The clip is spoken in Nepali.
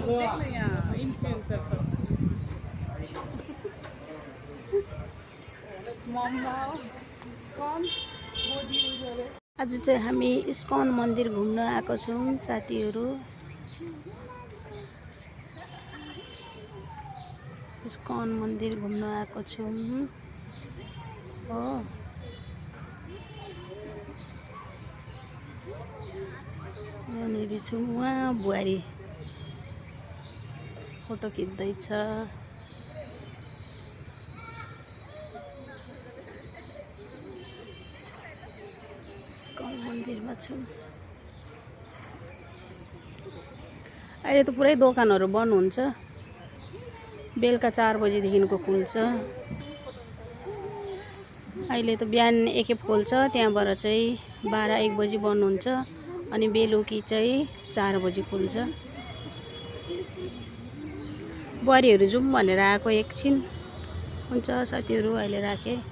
देख्न यहाँ इन्फ्लुएन्सर छ आज चाहिँ हामी इस्कन मन्दिर घुम्न आएको छौँ साथीहरू। इस्कन मन्दिर घुम्न आएको छौँ हो। यहाँनिर छौँ, उहाँ बुहारी फोटो खिच्दैछ। इस्कन मन्दिरमा छौँ। अहिले त पुरै दोकानहरू बन्द हुन्छ। बेलुका 4 बजीदेखिको खुल्छ। अहिले त बिहान एकखेप खोल्छ, त्यहाँबाट चाहिँ 12-1 बजी बन्द हुन्छ अनि बेलुकी चाहिँ 4 बजी खुल्छ। बुहारीहरू जाउँ भनेर आएको एकछिन। हुन्छ साथीहरू, अहिले राखेँ।